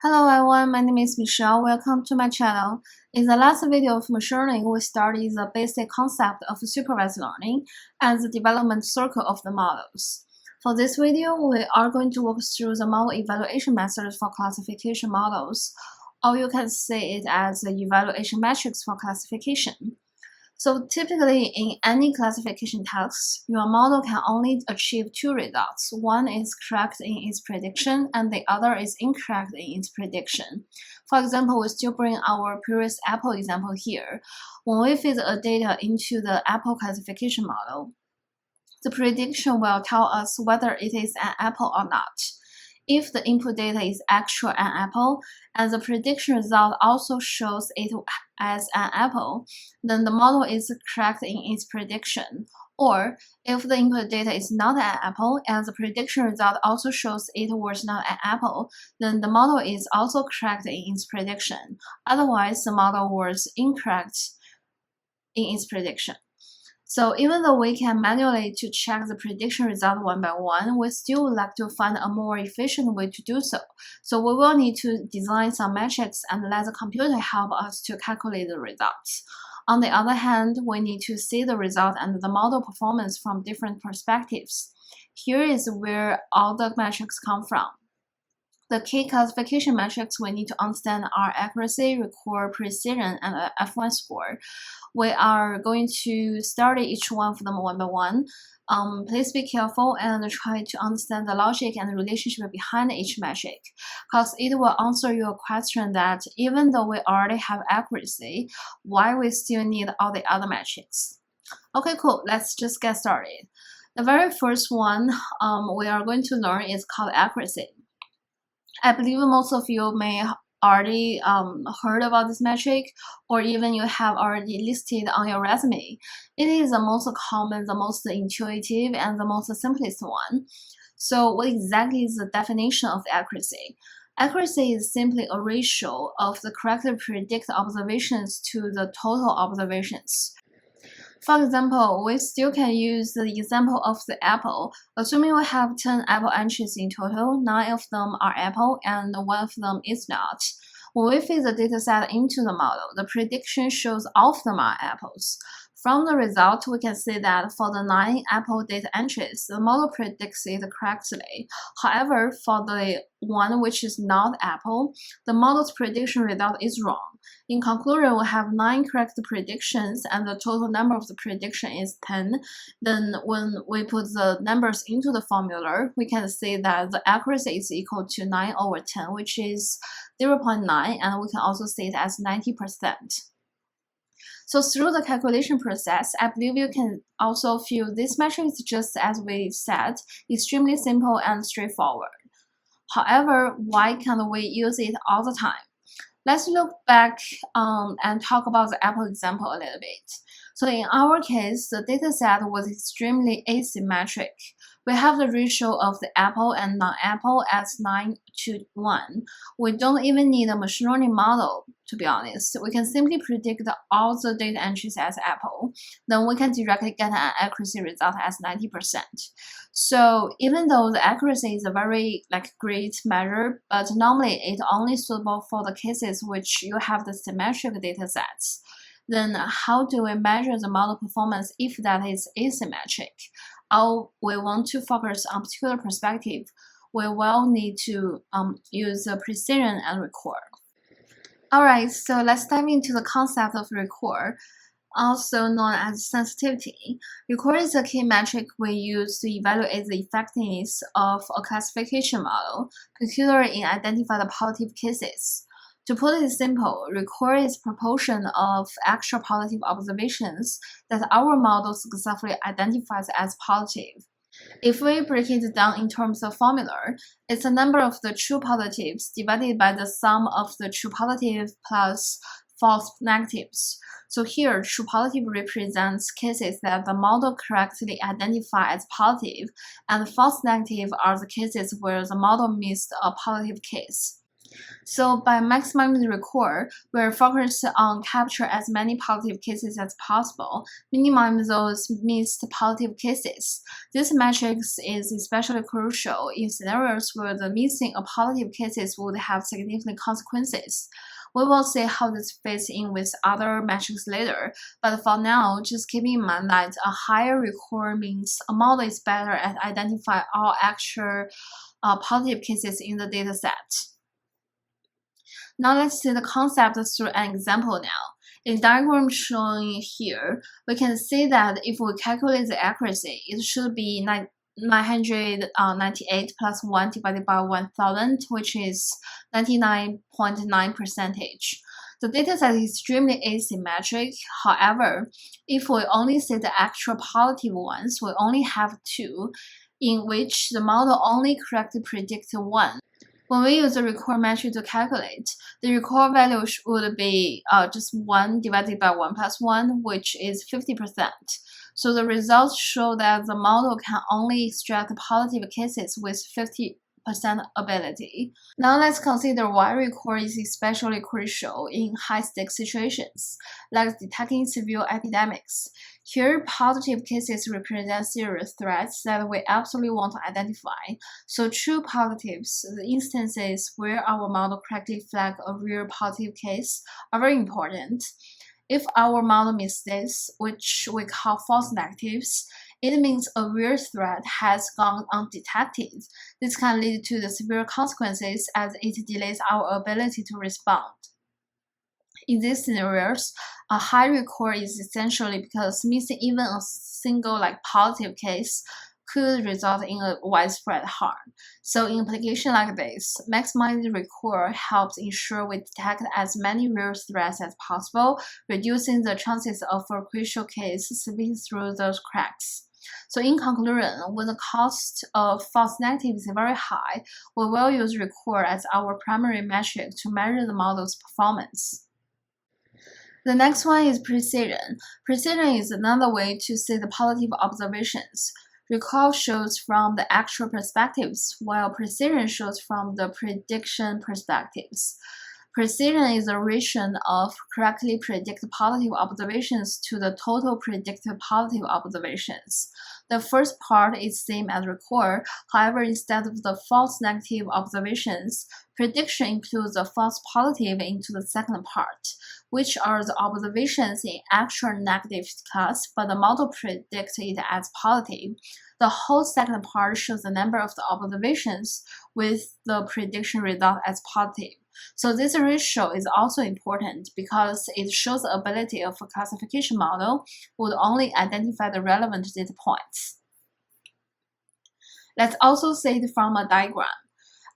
Hello everyone, my name is Michelle. Welcome to my channel. In the last video of machine learning, we studied the basic concept of supervised learning and the development cycle of the models. For this video, we are going to walk through the model evaluation methods for classification models, or you can say it as the evaluation metrics for classification. So typically in any classification task, your model can only achieve two results. One is correct in its prediction and the other is incorrect in its prediction. For example, we still bring our previous Apple example here. When we feed the data into the Apple classification model, the prediction will tell us whether it is an apple or not. If the input data is actually an apple, and the prediction result also shows it as an apple, then the model is correct in its prediction. Or, if the input data is not an apple, and the prediction result also shows it was not an apple, then the model is also correct in its prediction. Otherwise, the model was incorrect in its prediction. So even though we can manually to check the prediction result one by one, we still would like to find a more efficient way to do so. So we will need to design some metrics and let the computer help us to calculate the results. On the other hand, we need to see the result and the model performance from different perspectives. Here is where all the metrics come from. The key classification metrics we need to understand are accuracy, recall, precision, and F1 score. We are going to study each one of them one by one. Please be careful and try to understand the logic and the relationship behind each metric, because it will answer your question that even though we already have accuracy, why we still need all the other metrics. Okay, cool. Let's just get started. The very first one we are going to learn is called accuracy. I believe most of you may already heard about this metric, or even you have already listed on your resume. It is the most common, the most intuitive, and the most simplest one. So what exactly is the definition of accuracy? Accuracy is simply a ratio of the correctly predicted observations to the total observations. For example, we still can use the example of the apple. Assuming we have 10 apple entries in total, 9 of them are apple and 1 of them is not. When we feed the dataset into the model, the prediction shows all of them are apples. From the result, we can see that for the 9 apple data entries, the model predicts it correctly. However, for the one which is not apple, the model's prediction result is wrong. In conclusion, we have 9 correct predictions and the total number of the prediction is 10. Then when we put the numbers into the formula, we can see that the accuracy is equal to 9 over 10, which is 0.9, and we can also see it as 90%. So through the calculation process, I believe you can also feel this metric is just as we said, extremely simple and straightforward. However, why can't we use it all the time? Let's look back and talk about the apple example a little bit. So in our case, the dataset was extremely asymmetric. We have the ratio of the apple and non-apple as 9 to 1. We don't even need a machine learning model, to be honest. We can simply predict all the data entries as apple. Then we can directly get an accuracy result as 90%. So even though the accuracy is a very great measure, but normally it's only suitable for the cases which you have the symmetric datasets. Then how do we measure the model performance if that is asymmetric? Or we want to focus on particular perspective, we will need to use the precision and recall. Alright, so let's dive into the concept of recall, also known as sensitivity. Recall is a key metric we use to evaluate the effectiveness of a classification model, particularly in identifying the positive cases. To put it simple, recall is proportion of actual positive observations that our model successfully identifies as positive. If we break it down in terms of formula, it's the number of the true positives divided by the sum of the true positive plus false negatives. So here, true positive represents cases that the model correctly identifies as positive, and false negative are the cases where the model missed a positive case. So by maximizing the recall, we're focused on capture as many positive cases as possible, minimize those missed positive cases. This metric is especially crucial in scenarios where the missing of positive cases would have significant consequences. We will see how this fits in with other metrics later, but for now, just keep in mind that a higher recall means a model is better at identifying all actual positive cases in the dataset. Now let's see the concept through an example now. In the diagram shown here, we can see that if we calculate the accuracy, it should be 998 plus 1 divided by 1000, which is 99.9%. The dataset is extremely asymmetric. However, if we only see the actual positive ones, we only have 2, in which the model only correctly predicts 1. When we use the recall metric to calculate, the recall value would be just 1 divided by 1 plus 1, which is 50%. So the results show that the model can only extract positive cases with 50% ability. Now let's consider why recall is especially crucial in high-stakes situations, like detecting severe epidemics. Here, positive cases represent serious threats that we absolutely want to identify. So true positives, the instances where our model correctly flags a real positive case, are very important. If our model misses this, which we call false negatives, it means a real threat has gone undetected. This can lead to the severe consequences as it delays our ability to respond. In these scenarios, a high recall is essentially because missing even a single positive case could result in a widespread harm. So in application like this, maximizing recall helps ensure we detect as many real threats as possible, reducing the chances of a crucial case slipping through those cracks. So in conclusion, when the cost of false negatives is very high, we will use recall as our primary metric to measure the model's performance. The next one is precision. Precision is another way to see the positive observations. Recall shows from the actual perspectives, while precision shows from the prediction perspectives. Precision is the ratio of correctly predicted positive observations to the total predicted positive observations. The first part is same as recall. However, instead of the false negative observations, prediction includes the false positive into the second part, which are the observations in actual negative class, but the model predicts it as positive. The whole second part shows the number of the observations with the prediction result as positive. So this ratio is also important because it shows the ability of a classification model would only identify the relevant data points. Let's also see it from a diagram.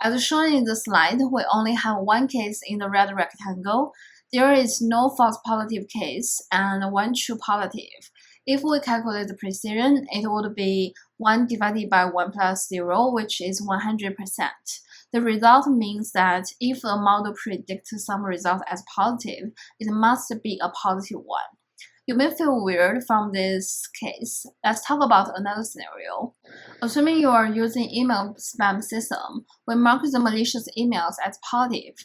As shown in the slide, we only have one case in the red rectangle. There is no false positive case and one true positive. If we calculate the precision, it would be 1 divided by 1 plus 0, which is 100%. The result means that if a model predicts some result as positive, it must be a positive one. You may feel weird from this case. Let's talk about another scenario. Assuming you are using email spam system, we mark the malicious emails as positive.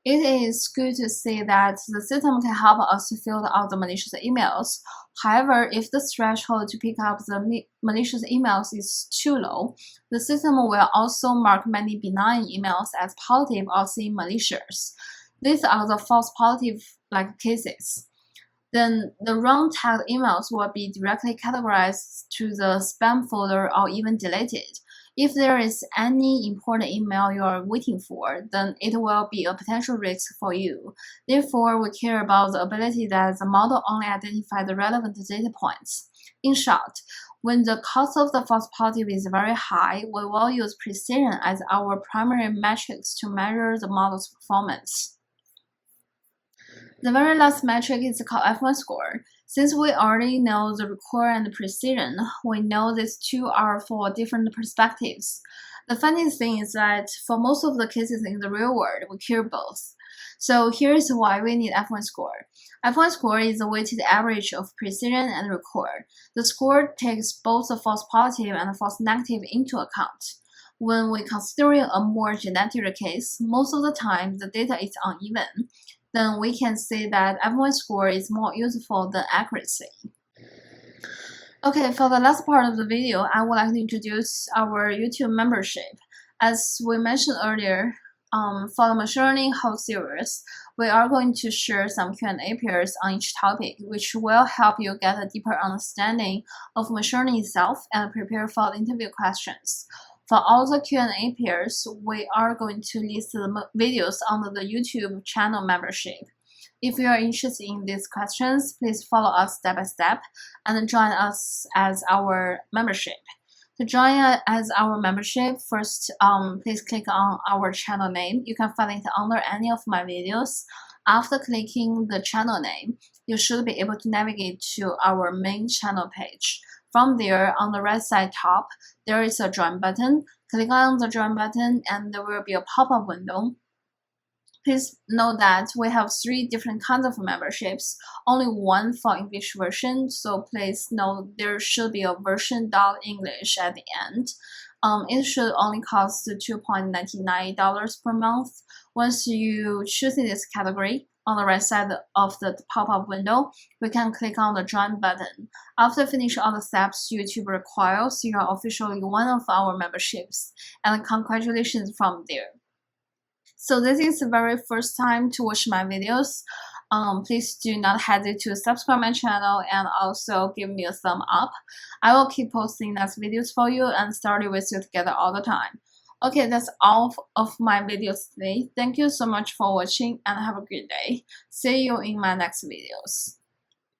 It is good to see that the system can help us to filter out the malicious emails. However, if the threshold to pick up the malicious emails is too low, the system will also mark many benign emails as positive or seen malicious. These are the false positive cases. Then the wrong tagged emails will be directly categorized to the spam folder or even deleted. If there is any important email you are waiting for, then it will be a potential risk for you. Therefore, we care about the ability that the model only identifies the relevant data points. In short, when the cost of the false positive is very high, we will use precision as our primary metrics to measure the model's performance. The very last metric is called F1 score. Since we already know the recall and precision, we know these two are for different perspectives. The funny thing is that for most of the cases in the real world, we care both. So here's why we need F1 score. F1 score is the weighted average of precision and recall. The score takes both the false positive and the false negative into account. When we considering a more genetic case, most of the time the data is uneven, then we can say that F1 score is more useful than accuracy. Okay, for the last part of the video, I would like to introduce our YouTube membership. As we mentioned earlier, for the machine learning whole series, we are going to share some Q&A pairs on each topic, which will help you get a deeper understanding of machine learning itself and prepare for the interview questions. For all the Q&A pairs, we are going to list the videos under the YouTube channel membership. If you are interested in these questions, please follow us step by step and join us as our membership. To join as our membership, first, please click on our channel name. You can find it under any of my videos. After clicking the channel name, you should be able to navigate to our main channel page. From there, on the right side top, there is a join button. Click on the join button and there will be a pop-up window. Please note that we have 3 different kinds of memberships, only one for English version, so please note there should be a version.english at the end. It should only cost $2.99 per month. Once you choose this category, on the right side of the pop-up window, we can click on the join button. After finish all the steps YouTube requires, you are officially one of our memberships, and congratulations from there. So this is the very first time to watch my videos. Please do not hesitate to subscribe my channel and also give me a thumb up. I will keep posting next videos for you and study with you together all the time. Okay, that's all of my videos today. Thank you so much for watching and have a great day. See you in my next videos.